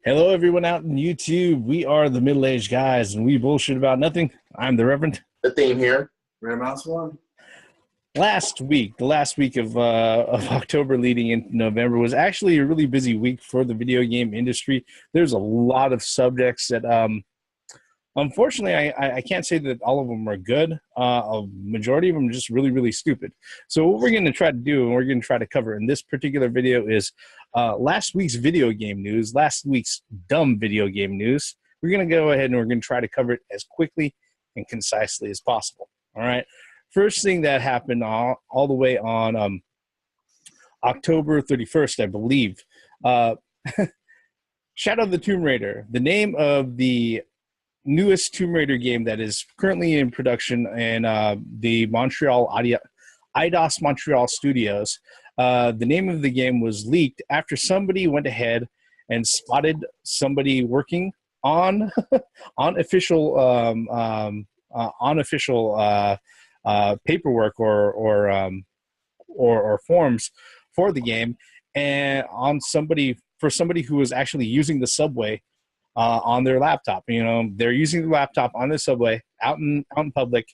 Hello, everyone out in YouTube. We are the middle-aged guys, and we bullshit about nothing. I'm the Reverend. The theme here. Rare Mouse One. The last week of October leading into November was actually a really busy week for the video game industry. There's a lot of subjects that, unfortunately, I can't say that all of them are good. A majority of them are just really, really stupid. So what we're going to try to do, and we're going to try to cover in this particular video, is last week's video game news, last week's dumb video game news. We're going to go ahead and we're going to try to cover it as quickly and concisely as possible. All right. First thing that happened all the way on October 31st, I believe. Shadow of the Tomb Raider, the name of the newest Tomb Raider game that is currently in production in the Eidos Montreal studios. The name of the game was leaked after somebody went ahead and spotted somebody working on unofficial paperwork or forms for the game, and for somebody who was actually using the subway on their laptop. You know, they're using the laptop on the subway out in public,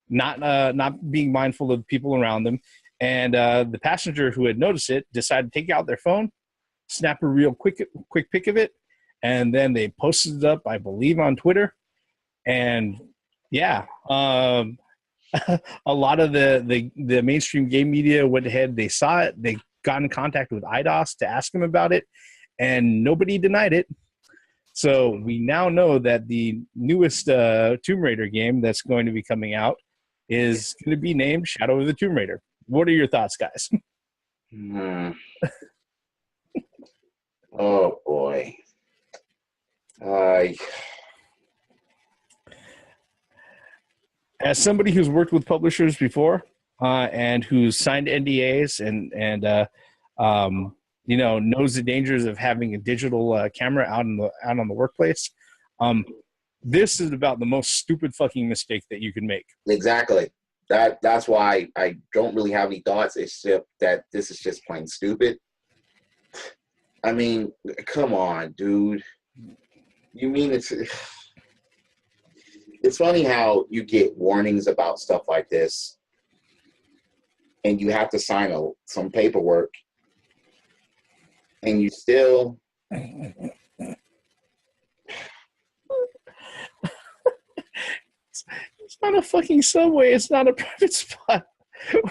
not being mindful of the people around them. And the passenger who had noticed it decided to take out their phone, snap a real quick pic of it, and then they posted it up, I believe, on Twitter. And yeah, a lot of the mainstream game media went ahead. They saw it. They got in contact with Eidos to ask them about it, and nobody denied it. So we now know that the newest Tomb Raider game that's going to be coming out is going to be named Shadow of the Tomb Raider. What are your thoughts, guys? Oh, boy. As somebody who's worked with publishers before and who's signed NDAs and knows the dangers of having a digital camera out on the workplace, this is about the most stupid fucking mistake that you can make. Exactly. That's why I don't really have any thoughts, except that this is just plain stupid. I mean, come on, dude. You mean it's funny how you get warnings about stuff like this, and you have to sign some paperwork, and you still... It's not a fucking subway. It's not a private spot.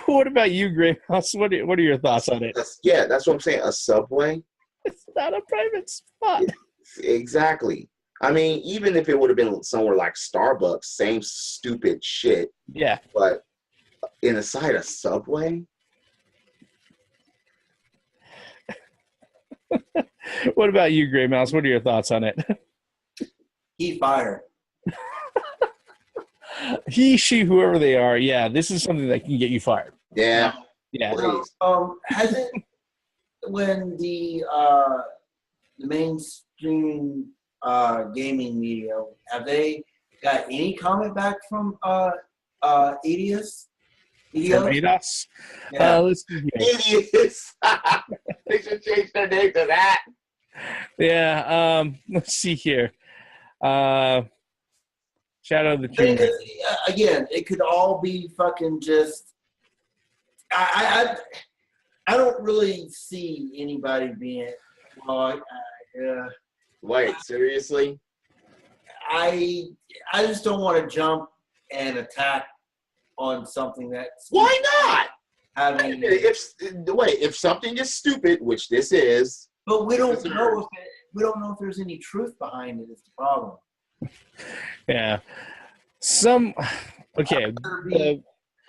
What about you, Greyhouse? What are your thoughts on it? That's what I'm saying. A subway? It's not a private spot. Exactly. I mean, even if it would have been somewhere like Starbucks, same stupid shit. Yeah. But inside a subway? What about you, Grey Mouse? What are your thoughts on it? He fired. He, she, whoever they are, yeah, this is something that can get you fired. Yeah. Yeah. Hasn't when the mainstream gaming media, have they got any comment back from Eidos? From Eidos? Yeah. Let's see here. Idiots. They should change their name to that. Yeah, let's see here. Shadow of the Tomb Raider. Again, it could all be fucking just. I don't really see anybody being. Wait, seriously? I just don't want to jump and attack on something that's. Why not? Having, if something is stupid, which this is. But we don't know if there's any truth behind it. Is the problem. Yeah. Okay.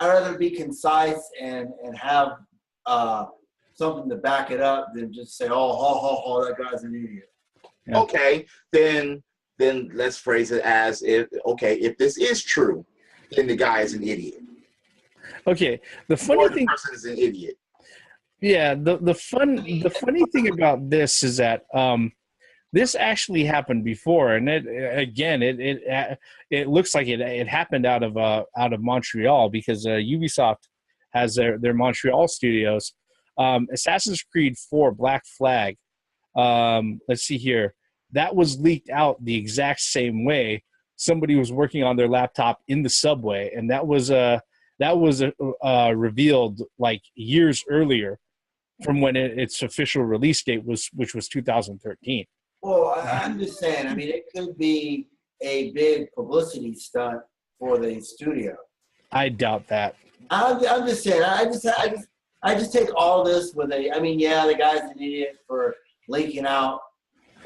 I'd rather be concise and have something to back it up than just say, oh, that guy's an idiot. Yeah. Okay, then let's phrase it as if this is true, then the guy is an idiot. Okay. The funny thing, person is an idiot. Yeah. The funny thing about this is that this actually happened before, and it looks like it happened out of Montreal, because Ubisoft has their Montreal studios. Assassin's Creed 4 Black Flag let's see here. That was leaked out the exact same way. Somebody was working on their laptop in the subway, and that was revealed like years earlier from when its official release date was, which was 2013. Well, I'm just saying. I mean, it could be a big publicity stunt for the studio. I doubt that. I'm just saying. I just take all this with a. I mean, yeah, the guy's an idiot for leaking out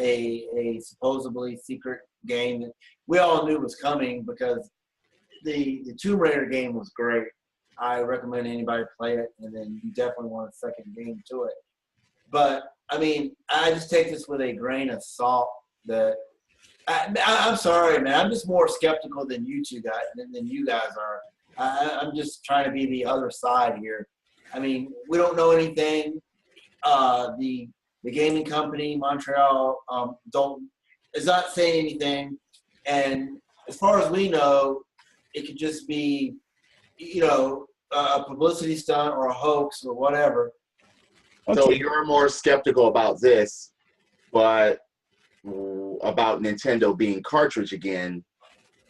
a supposedly secret game that we all knew was coming, because the Tomb Raider game was great. I recommend anybody play it, and then you definitely want a second game to it. But I mean, I just take this with a grain of salt. That I'm sorry, man. I'm just more skeptical than you two guys than you guys are. I'm just trying to be the other side here. I mean, we don't know anything. The gaming company Montreal is not saying anything, and as far as we know, it could just be, a publicity stunt or a hoax or whatever. Okay. So you're more skeptical about this, but about Nintendo being cartridge again?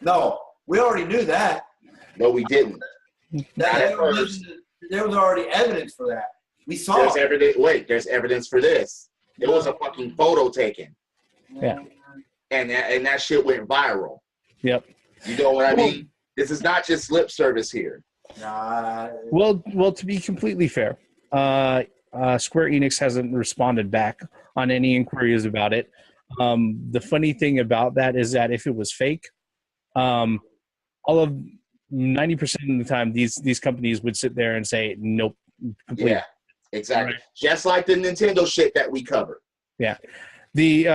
No, we already knew that. No, we didn't. There was already evidence for that. We saw. There's evidence. Wait, there's evidence for this. There was a fucking photo taken. Yeah. And that shit went viral. Yep. You know what I mean? This is not just lip service here. Well, to be completely fair, Square Enix hasn't responded back on any inquiries about it. The funny thing about that is that if it was fake, all of 90% of the time, these companies would sit there and say, nope. Completely. Yeah, exactly. Right. Just like the Nintendo shit that we covered. Yeah. The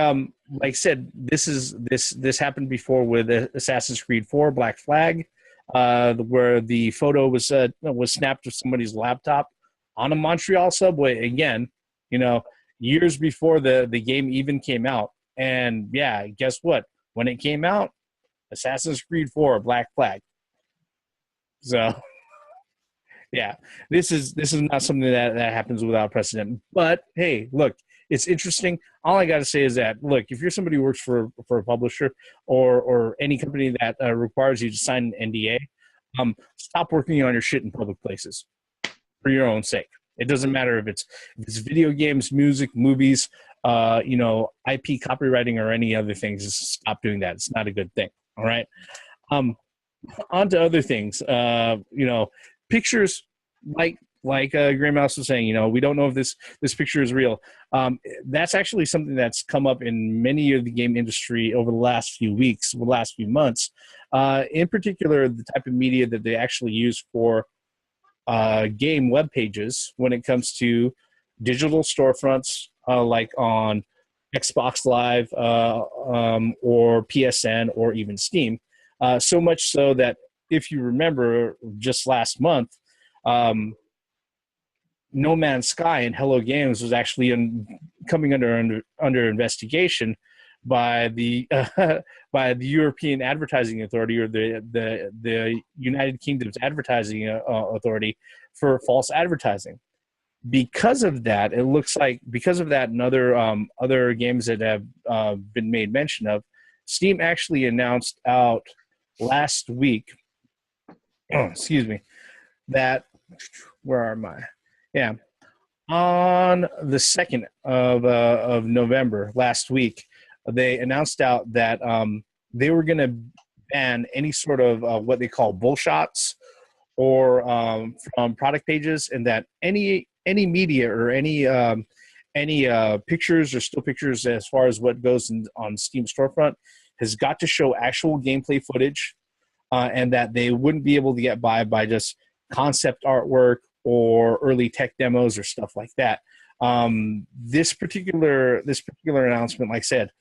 like I said, this happened before with Assassin's Creed 4 Black Flag, where the photo was snapped of somebody's laptop on a Montreal subway again, years before the game even came out. And yeah, guess what? When it came out, Assassin's Creed 4 Black Flag. So yeah, this is not something that happens without precedent. But hey, look, it's interesting. All I got to say is that, look, if you're somebody who works for a publisher or any company that requires you to sign an NDA, stop working on your shit in public places for your own sake. It doesn't matter if it's video games, music, movies, IP copywriting or any other things. Just stop doing that. It's not a good thing. All right. On to other things. Pictures like Gray Mouse was saying, we don't know if this picture is real. That's actually something that's come up in many of the game industry over the last few weeks, the last few months. In particular, the type of media that they actually use for game web pages when it comes to digital storefronts, like on Xbox Live or PSN or even Steam. So much so that if you remember just last month, No Man's Sky and Hello Games was actually coming under investigation by the European Advertising Authority, or the United Kingdom's Advertising Authority, for false advertising. Because of that, it looks like and other games that have been made mention of, Steam actually announced out last week. Excuse me. That where am I? Yeah, on the 2nd of November last week, they announced out that they were going to ban any sort of what they call bullshots or from product pages, and that any media or any pictures or still pictures as far as what goes on Steam storefront has got to show actual gameplay footage, and that they wouldn't be able to get by just concept artwork or early tech demos or stuff like that. This particular announcement, like I said,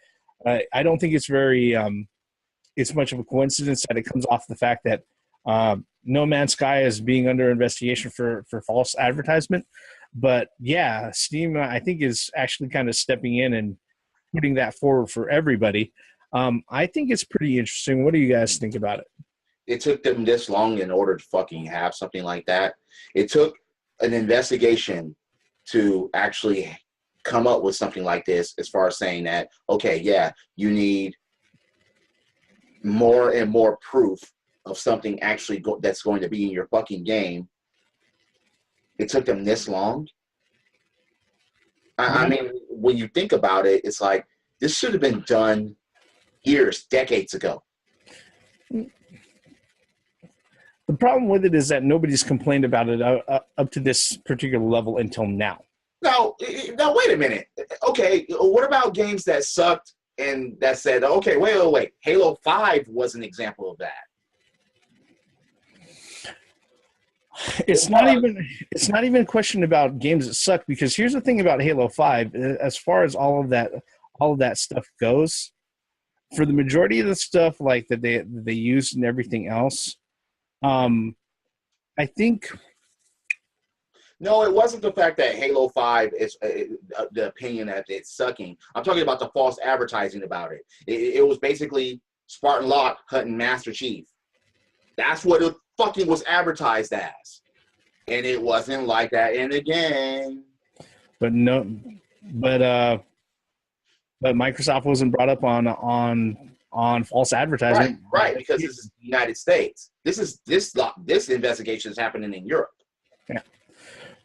I don't think it's very it's much of a coincidence that it comes off the fact that No Man's Sky is being under investigation for false advertisement. But yeah, Steam, I think, is actually kind of stepping in and putting that forward for everybody. I think it's pretty interesting. What do you guys think about it? It took them this long in order to fucking have something like that. It took an investigation to actually come up with something like this as far as saying that, okay, yeah, you need more and more proof of something actually that's going to be in your fucking game. It took them this long. I mean, when you think about it, it's like this should have been done years, decades ago. The problem with it is that nobody's complained about it up to this particular level until now. Now, wait a minute. Okay, what about games that sucked and that said, okay, wait. Halo 5 was an example of that. It's not even a question about games that suck, because here's the thing about Halo 5, as far as all of that stuff goes, for the majority of the stuff like that they used and everything else, I think. No, it wasn't the fact that Halo 5 is the opinion that it's sucking. I'm talking about the false advertising about it. It was basically Spartan Locke hunting Master Chief. That's what it fucking was advertised as. And it wasn't like that in the game. But Microsoft wasn't brought up on false advertising. Right, because this is the United States. This investigation is happening in Europe. Yeah.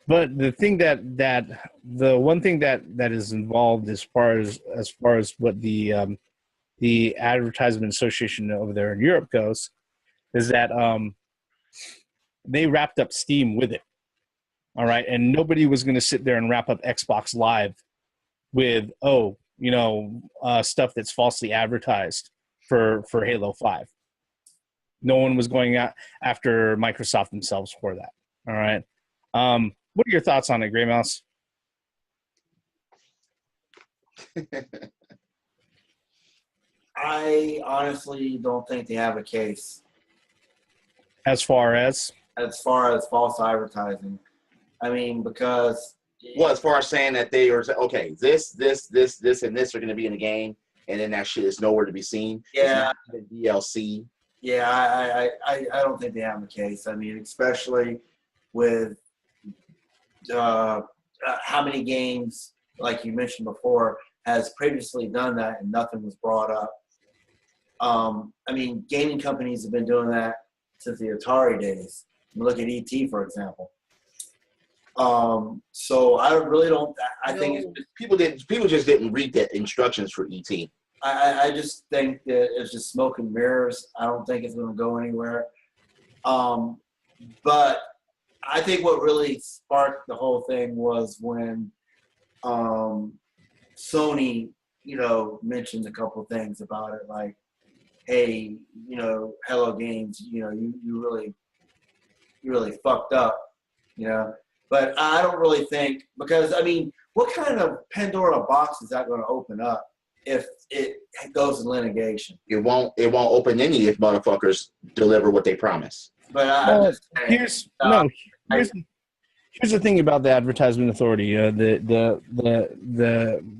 But the thing the one thing that is involved as far as what the Advertisement Association over there in Europe goes is that they wrapped up Steam with it. All right, and nobody was going to sit there and wrap up Xbox Live with stuff that's falsely advertised for Halo 5. No one was going after Microsoft themselves for that. All right. What are your thoughts on it, Grey Mouse? I honestly don't think they have a case. As far as false advertising. I mean, because... Well, as far as saying that they are, okay, this, and this are going to be in the game, and then that shit is nowhere to be seen. Yeah. It's not DLC. Yeah, I don't think they have a case. I mean, especially with how many games, like you mentioned before, has previously done that and nothing was brought up. I mean, gaming companies have been doing that since the Atari days. Look at E.T., for example. So I really don't. I think it's just, people just didn't read the instructions for ET. I just think that it's just smoke and mirrors. I don't think it's going to go anywhere. But I think what really sparked the whole thing was when Sony, mentioned a couple of things about it, like, hey, Hello Games, you really fucked up, But I don't really think, because, I mean, what kind of Pandora box is that going to open up if it goes in litigation? It won't open any if motherfuckers deliver what they promise. But here's the thing about the Advertisement Authority.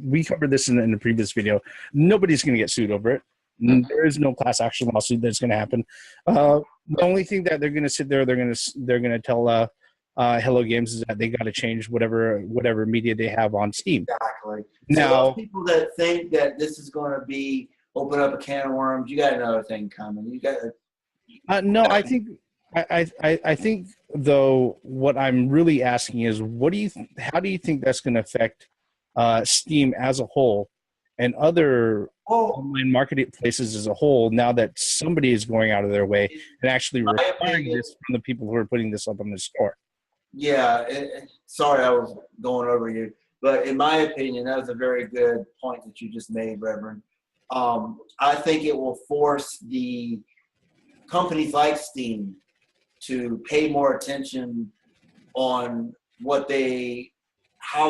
We covered this in the previous video. Nobody's going to get sued over it. There is no class action lawsuit that's going to happen. The only thing that they're going to sit there, they're going to tell Hello Games is that they got to change whatever media they have on Steam. Exactly. Now, so those people that think that this is going to be open up a can of worms, you got another thing coming. You got. No, I think though what I'm really asking is, how do you think that's going to affect Steam as a whole and other online marketplaces as a whole, now that somebody is going out of their way and actually requiring this from the people who are putting this up on the store? Yeah, sorry I was going over you, but in my opinion, that was a very good point that you just made, Reverend. I think it will force the companies like Steam to pay more attention on how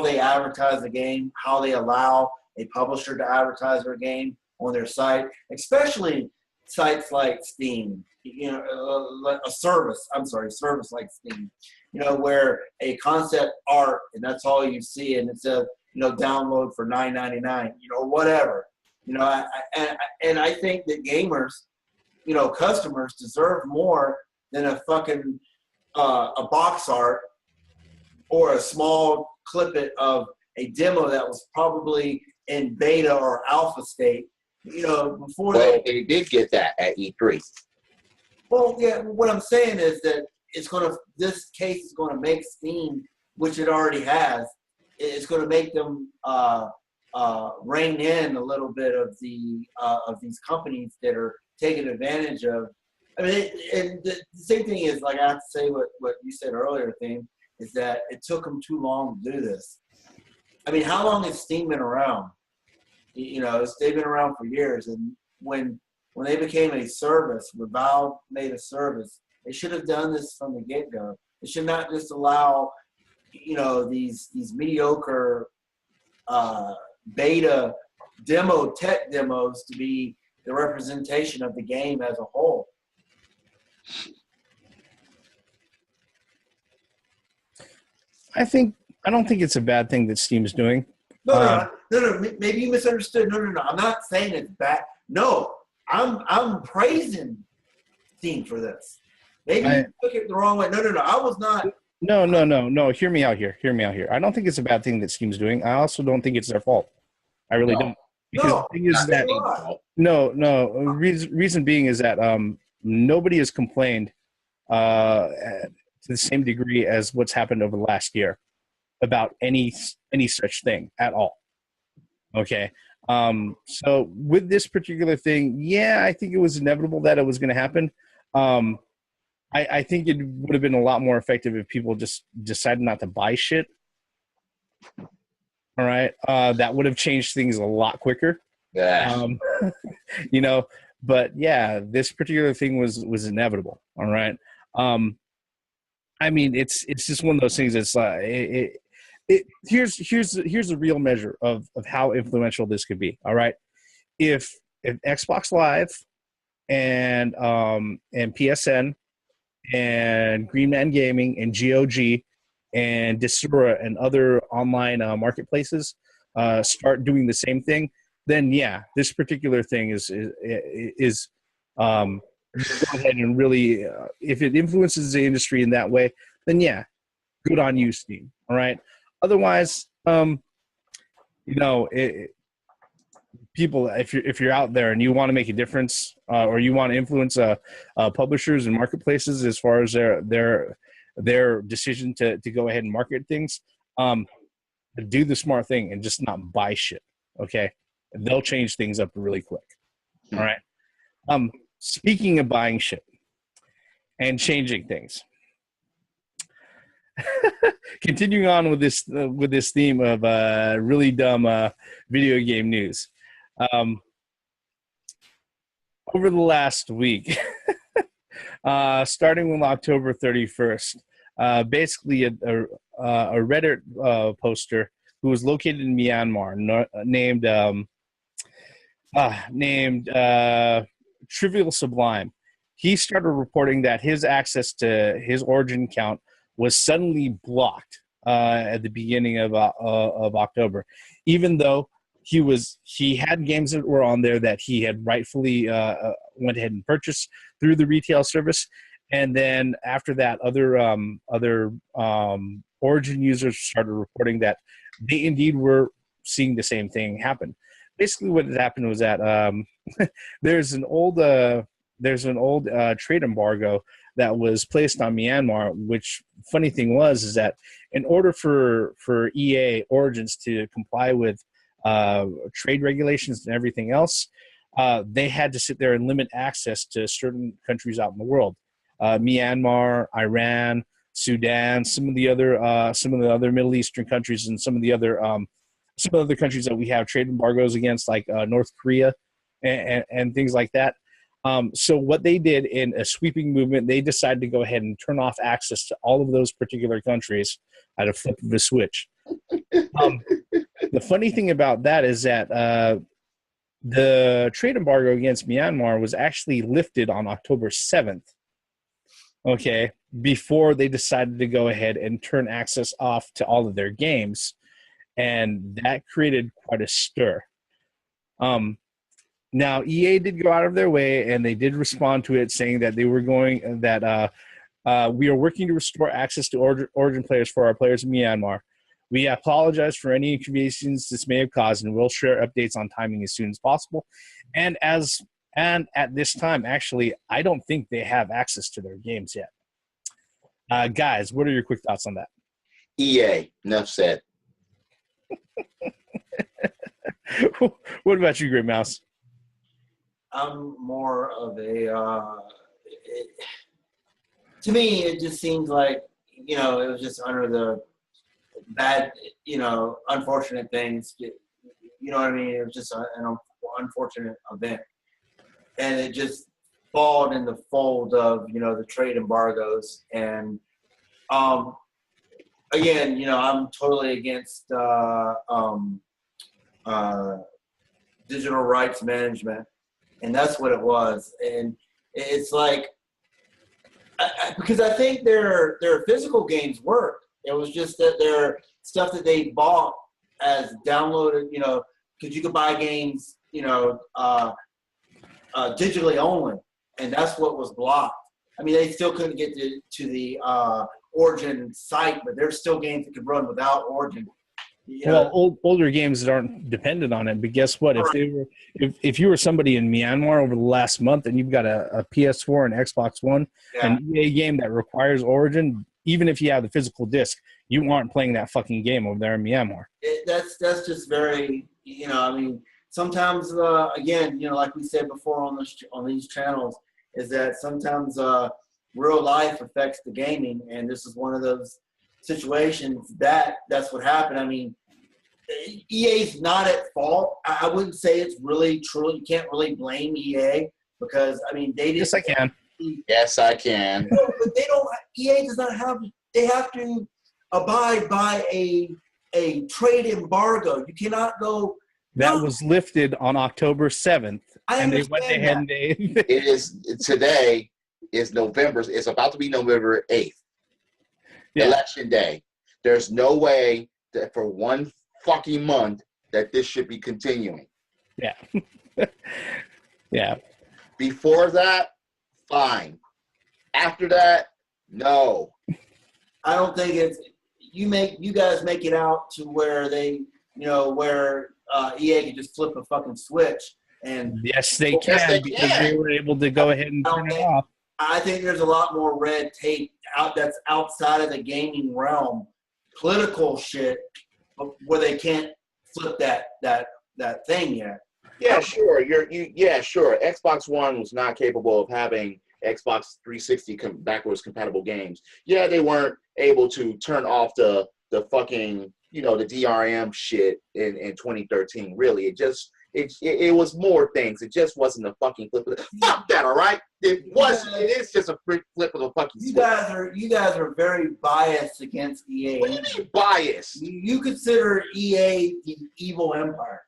they advertise the game, how they allow a publisher to advertise their game on their site, especially sites like Steam, service like Steam, where a concept art, and that's all you see, and it says, download for $9.99, whatever, and I think that gamers, customers deserve more than a fucking a box art or a small clip of a demo that was probably in beta or alpha state, before Well, they did get that at E3. Well, yeah, what I'm saying is that this case is going to make Steam, which it already has, it's going to make them rein in a little bit of these companies that are taking advantage of. I mean, and the same thing is, like, I have to say what you said earlier, Theme, is that it took them too long to do this. I mean, how long has Steam been around? They've been around for years, and when they became a service, when Valve made a service, they should have done this from the get-go. They should not just allow, these mediocre beta tech demos to be the representation of the game as a whole. I don't think it's a bad thing that Steam's doing. No. Maybe you misunderstood. No. I'm not saying it's bad. No, I'm praising Steam for this. Maybe you took it the wrong way. No. I was not. No. Hear me out here. I don't think it's a bad thing that Steam's doing. I also don't think it's their fault. I really don't. Because the thing is that reason being is that nobody has complained to the same degree as what's happened over the last year about any such thing at all. Okay. So with this particular thing, yeah, I think it was inevitable that it was going to happen. I think it would have been a lot more effective if people just decided not to buy shit. All right. That would have changed things a lot quicker. Yeah. But yeah, this particular thing was inevitable. All right. I mean, it's just one of those things that's here's the real measure of how influential this could be. All right. If Xbox Live and PSN and Green Man Gaming and GOG and Desura and other online marketplaces start doing the same thing, then yeah, this particular thing is go ahead and really, if it influences the industry in that way, then yeah, good on you, Steam. All right. Otherwise, people, if you're out there and you want to make a difference, or you want to influence publishers and marketplaces as far as their decision to go ahead and market things, do the smart thing and just not buy shit. Okay, they'll change things up really quick. All right. Speaking of buying shit and changing things, continuing on with this theme of really dumb video game news. Over the last week, starting with October 31st, basically a Reddit poster who was located in Myanmar, named Trivial Sublime. He started reporting that his access to his Origin account was suddenly blocked at the beginning of October, even though he had games that were on there that he had rightfully went ahead and purchased through the retail service, and then after that, other Origin users started reporting that they indeed were seeing the same thing happen. Basically, what had happened was that there's an old trade embargo that was placed on Myanmar. Which, funny thing is that in order for EA Origins to comply with trade regulations and everything else, they had to sit there and limit access to certain countries out in the world, Myanmar, Iran, Sudan, some of the other Middle Eastern countries, and some of the other countries that we have trade embargoes against, like North Korea and things like that. So what they did in a sweeping movement, they decided to go ahead and turn off access to all of those particular countries at a flip of a switch. The funny thing about that is that the trade embargo against Myanmar was actually lifted on October 7th, okay, before they decided to go ahead and turn access off to all of their games. And that created quite a stir. Now, EA did go out of their way, and they did respond to it, saying that we are working to restore access to Origin players for our players in Myanmar. We apologize for any inconvenience this may have caused, and we'll share updates on timing as soon as possible. And at this time, actually, I don't think they have access to their games yet. Guys, what are your quick thoughts on that? EA, enough said. What about you, Great Mouse? I'm more of a. To me, it just seems like it was just under the bad, unfortunate things. You know what I mean? It was just an unfortunate event, and it just followed in the fold of the trade embargoes. And again, I'm totally against digital rights management, and that's what it was. And it's like, because I think their physical games work. It was just that their stuff that they bought as downloaded, because you could buy games, digitally only, and that's what was blocked. I mean, they still couldn't get to the Origin site, but there's still games that could run without Origin. Well, older games that aren't dependent on it. But guess what? If you were somebody in Myanmar over the last month and you've got a PS4 and Xbox One, an EA game that requires Origin, even if you have the physical disc, you aren't playing that fucking game over there in Myanmar. That's just very, I mean, sometimes, again, like we said before on these channels, is that sometimes real life affects the gaming, and this is one of those situations that's what happened. I mean, EA's not at fault. I wouldn't say it's really true. You can't really blame EA because, I mean, they didn't. Yes, I can. Yes, I can. No, but they don't. EA does not have. They have to abide by a trade embargo. You cannot go. That was lifted on October 7th, and they went ahead and it is today. Is November? It's about to be November 8th. Yeah. Election day. There's no way that for one fucking month that this should be continuing. Yeah. Yeah. Before that, fine. After that, no. I don't think it's you guys make it out to where they where EA can just flip a fucking switch and yes they can because they were able to go ahead and turn it off. I think there's a lot more red tape that's outside of the gaming realm, political shit, where they can't flip that thing yet. Yeah, sure. Yeah, sure. Xbox One was not capable of having Xbox 360 backwards compatible games. Yeah, they weren't able to turn off the fucking the DRM shit in 2013. Really, it was more things. It just wasn't a fucking flip. Fuck that, all right? It is just a flip of the fucking switch. You guys are very biased against EA. What do you mean biased? You consider EA the evil empire.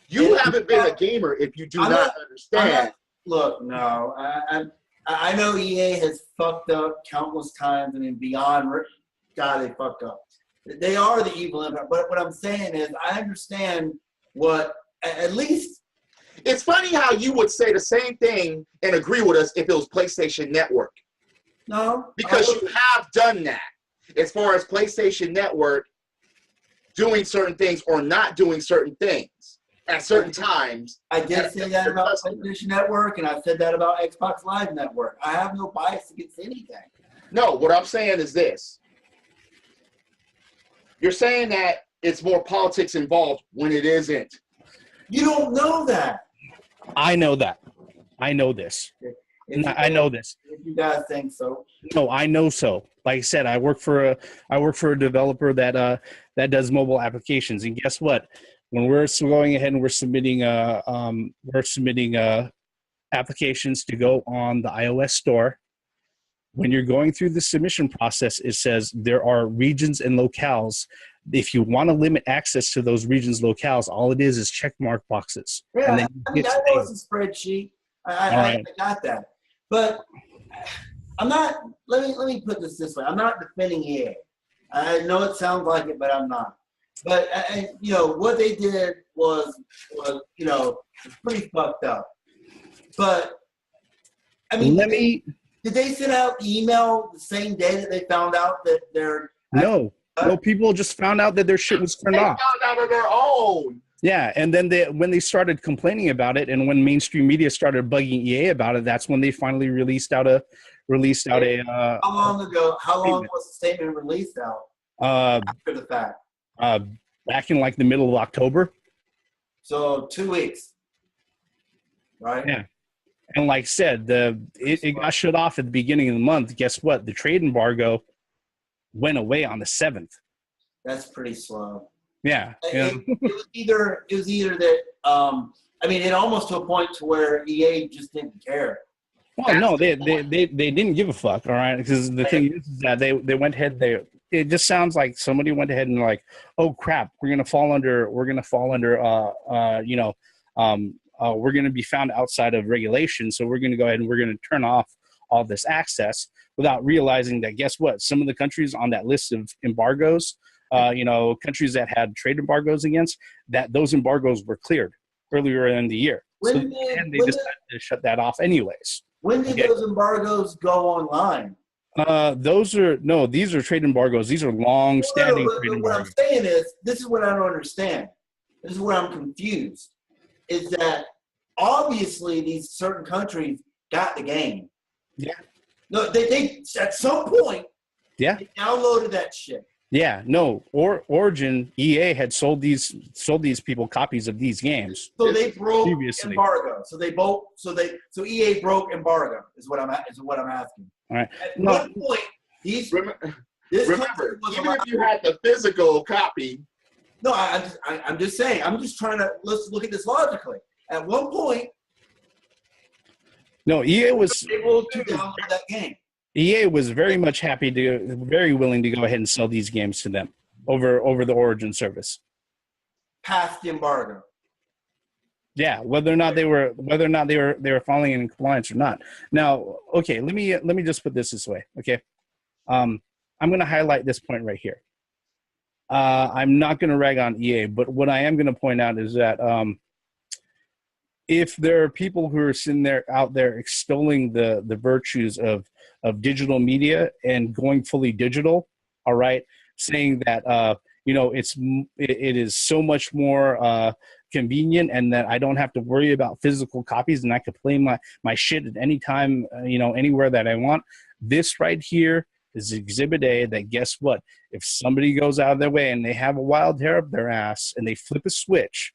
You haven't been a gamer if you do not understand. Look, no. I know EA has fucked up countless times, and beyond, God, they fucked up. They are the evil empire. But what I'm saying is, I understand what, at least. It's funny how you would say the same thing and agree with us if it was PlayStation Network. No. Because you have done that. As far as PlayStation Network doing certain things or not doing certain things at certain times. I did say that about PlayStation Network, and I said that about Xbox Live Network. I have no bias against anything. No, what I'm saying is this. You're saying that it's more politics involved when it isn't. You don't know that. I know that. I know this. I know this. If you guys think so. No, I know so. Like I said, I work for a developer that does mobile applications, and guess what? When we're going ahead and we're submitting applications to go on the iOS store, when you're going through the submission process, it says there are regions and locales. If you want to limit access to those regions, locales, all it is check mark boxes. Yeah, I know it's a spreadsheet. I got that, but I'm not. Let me put this way. I'm not defending EA. I know it sounds like it, but I'm not. But what they did was pretty fucked up. But I mean, did they send out email the same day that they found out that they're? No, No, people just found out that their shit was turned They off. found out on their own. Yeah, and then when they started complaining about it, and when mainstream media started bugging EA about it, that's when they finally released out a. How long ago? How long was the statement released out after the fact? Back in like the middle of October. So 2 weeks, right? Yeah, and like I said, it got shut off at the beginning of the month. Guess what? The trade embargo went away on the 7th. That's pretty slow. Yeah, It was either that I mean, it almost to a point to where EA just didn't care. Well, no, they didn't give a fuck. All right, because the thing is that they went ahead. It just sounds like somebody went ahead and like, oh crap, we're gonna fall under we're gonna be found outside of regulation, so we're gonna go ahead and we're gonna turn off all this access without realizing that guess what? Some of the countries on that list of embargoes, countries that had trade embargoes against, that those embargoes were cleared earlier in the year. They decided to shut that off anyways. When did those embargoes go online? These are trade embargoes. These are long-standing trade embargoes. What I'm saying is, this is what I don't understand. This is where I'm confused. Is that obviously these certain countries got the game. Yeah. No, they at some point. Yeah. They downloaded that shit. Yeah. No. Origin EA had sold these people copies of these games. So they broke embargo. So EA broke embargo is what I'm asking. All right. At what point remember, even if you had the physical copy. No, I'm just saying. I'm just trying to let's look at this logically. At one point, no, EA was able to download that game. EA was very willing to go ahead and sell these games to them over the Origin service. Past the embargo. Yeah, whether or not they were falling in compliance or not. Now, okay, let me just put this way. Okay, I'm going to highlight this point right here. I'm not going to rag on EA, but what I am going to point out is that if there are people who are sitting out there extolling the virtues of digital media and going fully digital, all right, saying that it is so much more convenient and that I don't have to worry about physical copies and I could play my shit at any time, anywhere that I want. This right here is Exhibit A that guess what? If somebody goes out of their way and they have a wild hair up their ass and they flip a switch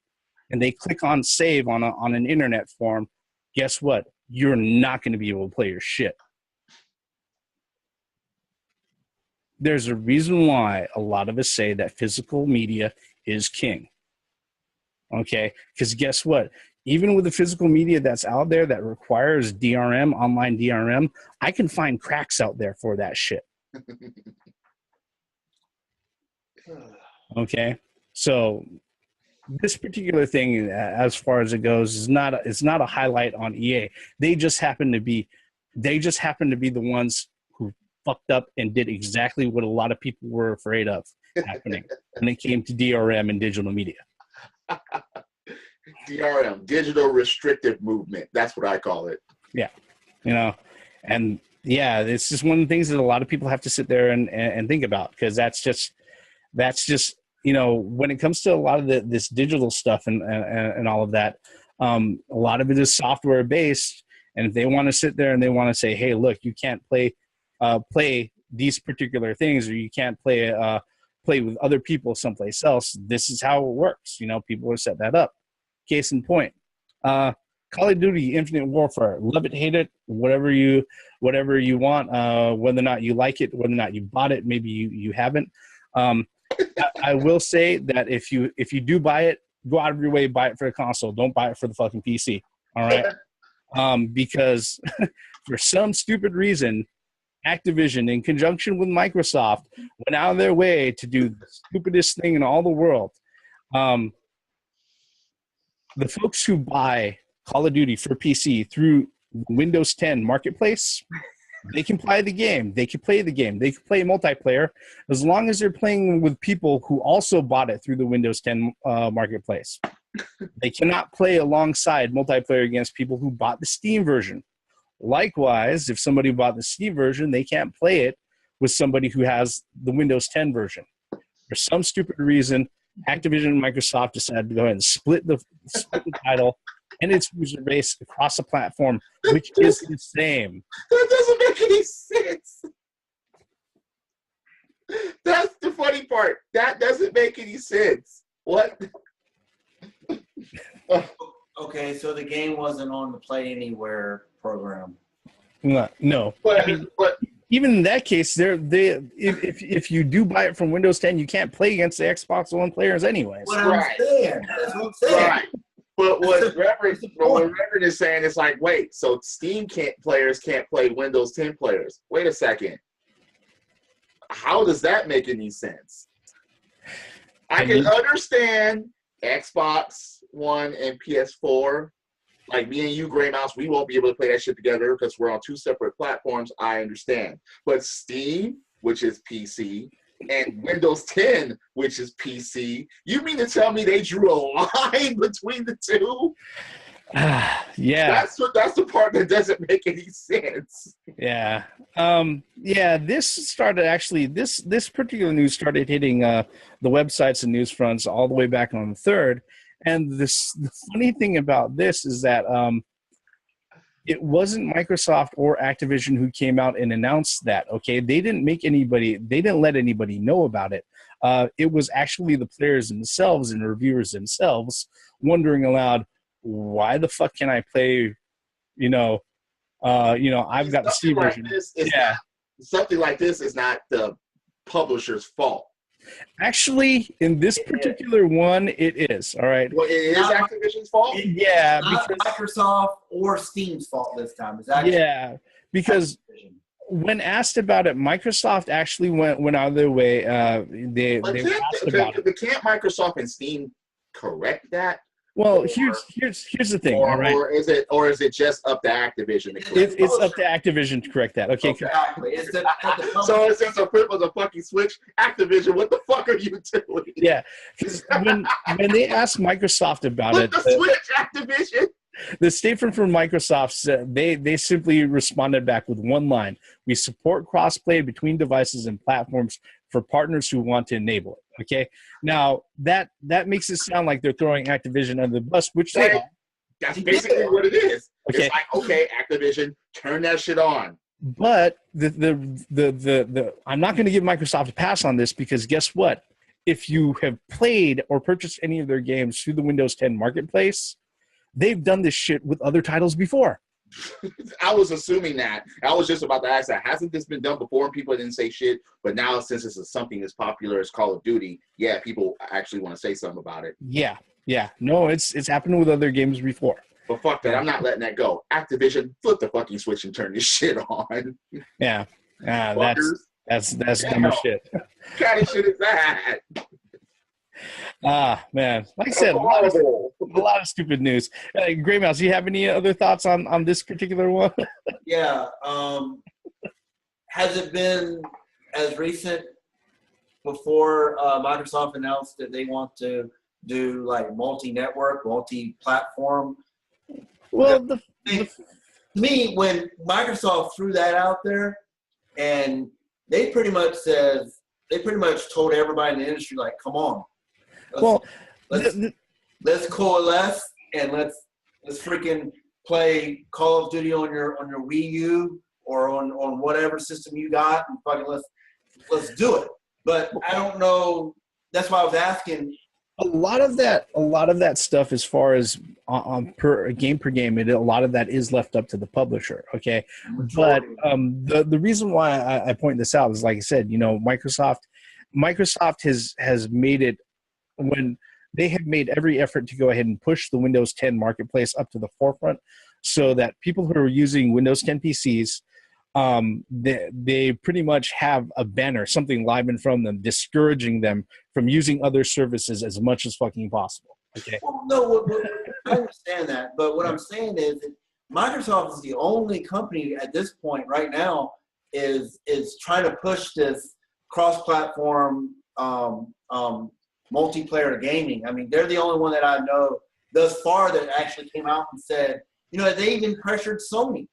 and they click on save on an internet form, guess what? You're not going to be able to play your shit. There's a reason why a lot of us say that physical media is king. Okay? Because guess what? Even with the physical media that's out there that requires DRM, online DRM, I can find cracks out there for that shit. Okay? So this particular thing, as far as it goes, is not a highlight on EA. They just happen to be the ones who fucked up and did exactly what a lot of people were afraid of happening when it came to DRM and digital media. DRM, digital restrictive movement. That's what I call it. Yeah. And yeah, it's just one of the things that a lot of people have to sit there and think about, because that's just when it comes to a lot of this digital stuff and all of that, a lot of it is software based. And if they want to sit there and they want to say, hey, look, you can't play these particular things, or you can't play with other people someplace else, this is how it works. People have set that up. Case in point, Call of Duty Infinite Warfare, love it, hate it, whatever you want, whether or not you like it, whether or not you bought it, maybe you haven't. I will say that if you do buy it, go out of your way, buy it for the console. Don't buy it for the fucking PC. All right? Because for some stupid reason, Activision, in conjunction with Microsoft, went out of their way to do the stupidest thing in all the world. The folks who buy Call of Duty for PC through Windows 10 Marketplace, they can play the game. They can play the game. They can play multiplayer as long as they're playing with people who also bought it through the Windows 10 Marketplace. They cannot play alongside multiplayer against people who bought the Steam version. Likewise, if somebody bought the Steam version, they can't play it with somebody who has the Windows 10 version. for some stupid reason, Activision and Microsoft decided to go ahead and split the title and its user base across the platform, which is the same. That doesn't make any sense. That's the funny part. That doesn't make any sense. What? Okay, so the game wasn't on the Play Anywhere program. No. I mean, but even in that case, if you do buy it from Windows 10, you can't play against the Xbox One players anyways. What I'm saying. That's what I'm saying. right. But what Reverend is saying is like, wait, so Steam players can't play Windows 10 players. Wait a second. How does that make any sense? I can understand Xbox One and PS4. Like me and you, Gray Mouse, we won't be able to play that shit together because we're on two separate platforms. I understand. But Steam, which is PC, and Windows 10, which is PC, you mean to tell me they drew a line between the two? Yeah. That's the part that doesn't make any sense. Yeah. This started actually, this particular news started hitting the websites and news fronts all the way back on the 3rd. And the funny thing about this is that it wasn't Microsoft or Activision who came out and announced that, okay? They didn't let anybody know about it. It was actually the players themselves and reviewers themselves wondering aloud, why the fuck can I play, I've got the Steam version. Something like this is not the publisher's fault. Actually, in this particular one, it is. All right. Well, it is Activision's fault? Yeah. Not Microsoft or Steam's fault this time. It's actually because when asked about it, Microsoft actually went out of their way. They were asked about it. But can't Microsoft and Steam correct that? Well, here's the thing, all right? Or is it just up to Activision to correct It's up to Activision to correct that. Okay. Exactly. So since a flip was a fucking switch, Activision, what the fuck are you doing? Yeah, because when they asked Microsoft about flip the switch, Activision. The statement from Microsoft said they simply responded back with one line: "We support crossplay between devices and platforms for partners who want to enable it." Okay. Now that makes it sound like they're throwing Activision under the bus, which they are. That's basically what it is. Okay. It's like, okay, Activision, turn that shit on. But the I'm not going to give Microsoft a pass on this because guess what? If you have played or purchased any of their games through the Windows 10 marketplace, they've done this shit with other titles before. I was assuming that. I was just about to ask that. Hasn't this been done before and people didn't say shit? But now since this is something as popular as Call of Duty, yeah, people actually want to say something about it. Yeah. No, it's happened with other games before. But fuck that. I'm not letting that go. Activision, flip the fucking switch and turn this shit on. Yeah. That's dumb as shit. What kind of shit is that? Man. Like I said, a lot of stupid news. Gray Mouse, do you have any other thoughts on this particular one? Yeah. Has it been as recent before Microsoft announced that they want to do like multi-network, multi-platform? Well, to me, when Microsoft threw that out there, and they pretty much told everybody in the industry, like, come on. Let's coalesce and let's freaking play Call of Duty on your Wii U or on whatever system you got, and fucking let's do it. But I don't know. That's why I was asking. A lot of that stuff, as far as per game, a lot of that is left up to the publisher. Okay, but the reason why I point this out is, like I said, Microsoft has made it, when they have made every effort to go ahead and push the Windows 10 marketplace up to the forefront, so that people who are using Windows 10 PCs, they pretty much have a banner, something live in front of them, discouraging them from using other services as much as fucking possible. Okay. Well, no, I understand that, but what I'm saying is that Microsoft is the only company at this point right now is trying to push this cross-platform multiplayer gaming. I mean, they're the only one that I know thus far that actually came out and said, they even pressured Sony.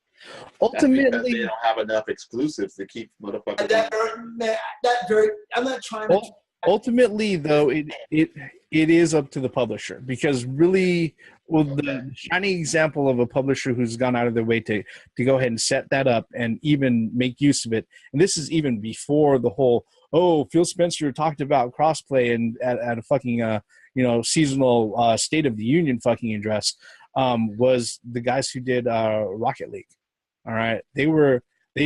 Ultimately, they don't have enough exclusives to keep motherfuckers. I'm not trying to. ultimately, though, it is up to the publisher, because really, well, the shining example of a publisher who's gone out of their way to go ahead and set that up and even make use of it, and this is even before the whole, oh, Phil Spencer talked about crossplay and at a fucking seasonal State of the Union fucking address, was the guys who did Rocket League. All right, they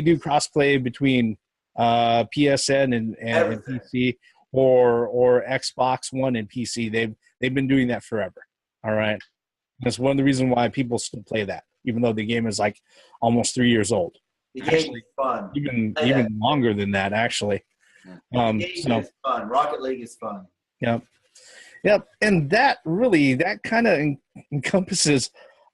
do crossplay between PSN and PC, or Xbox One and PC. They've been doing that forever. All right, that's one of the reasons why people still play that, even though the game is like almost 3 years old. The game is fun. Even longer than that, actually. The game is fun. Rocket League is fun. Yep, and that kind of encompasses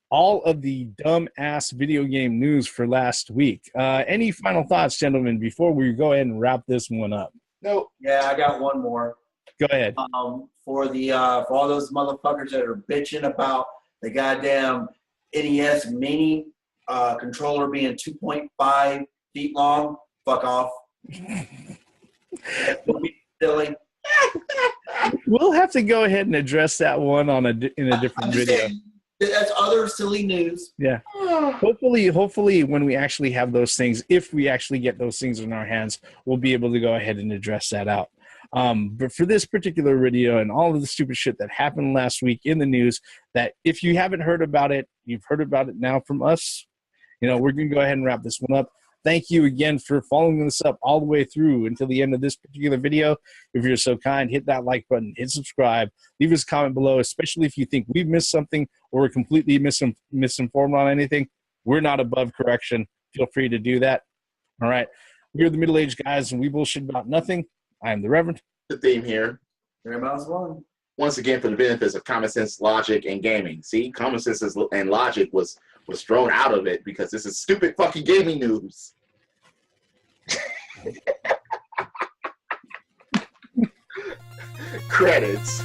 all of the dumb-ass video game news for last week. Any final thoughts, gentlemen, before we go ahead and wrap this one up? Nope. Yeah, I got one more. Go ahead. For all those motherfuckers that are bitching about the goddamn NES Mini controller being 2.5 feet long, fuck off. Silly. We'll have to go ahead and address that one in a different video. Saying, that's other silly news. Yeah. Hopefully, when we actually have those things, if we actually get those things in our hands, we'll be able to go ahead and address that out. But for this particular video and all of the stupid shit that happened last week in the news, that if you haven't heard about it, you've heard about it now from us. We're going to go ahead and wrap this one up. Thank you again for following this up all the way through until the end of this particular video. If you're so kind, hit that like button, hit subscribe, leave us a comment below, especially if you think we've missed something or we're completely misinformed on anything. We're not above correction. Feel free to do that. All right. We're the middle-aged guys, and we bullshit about nothing. I am the Reverend. The theme here. Everybody's one. Once again, for the benefits of common sense, logic, and gaming. See, common sense and logic was thrown out of it because this is stupid fucking gaming news. Credits.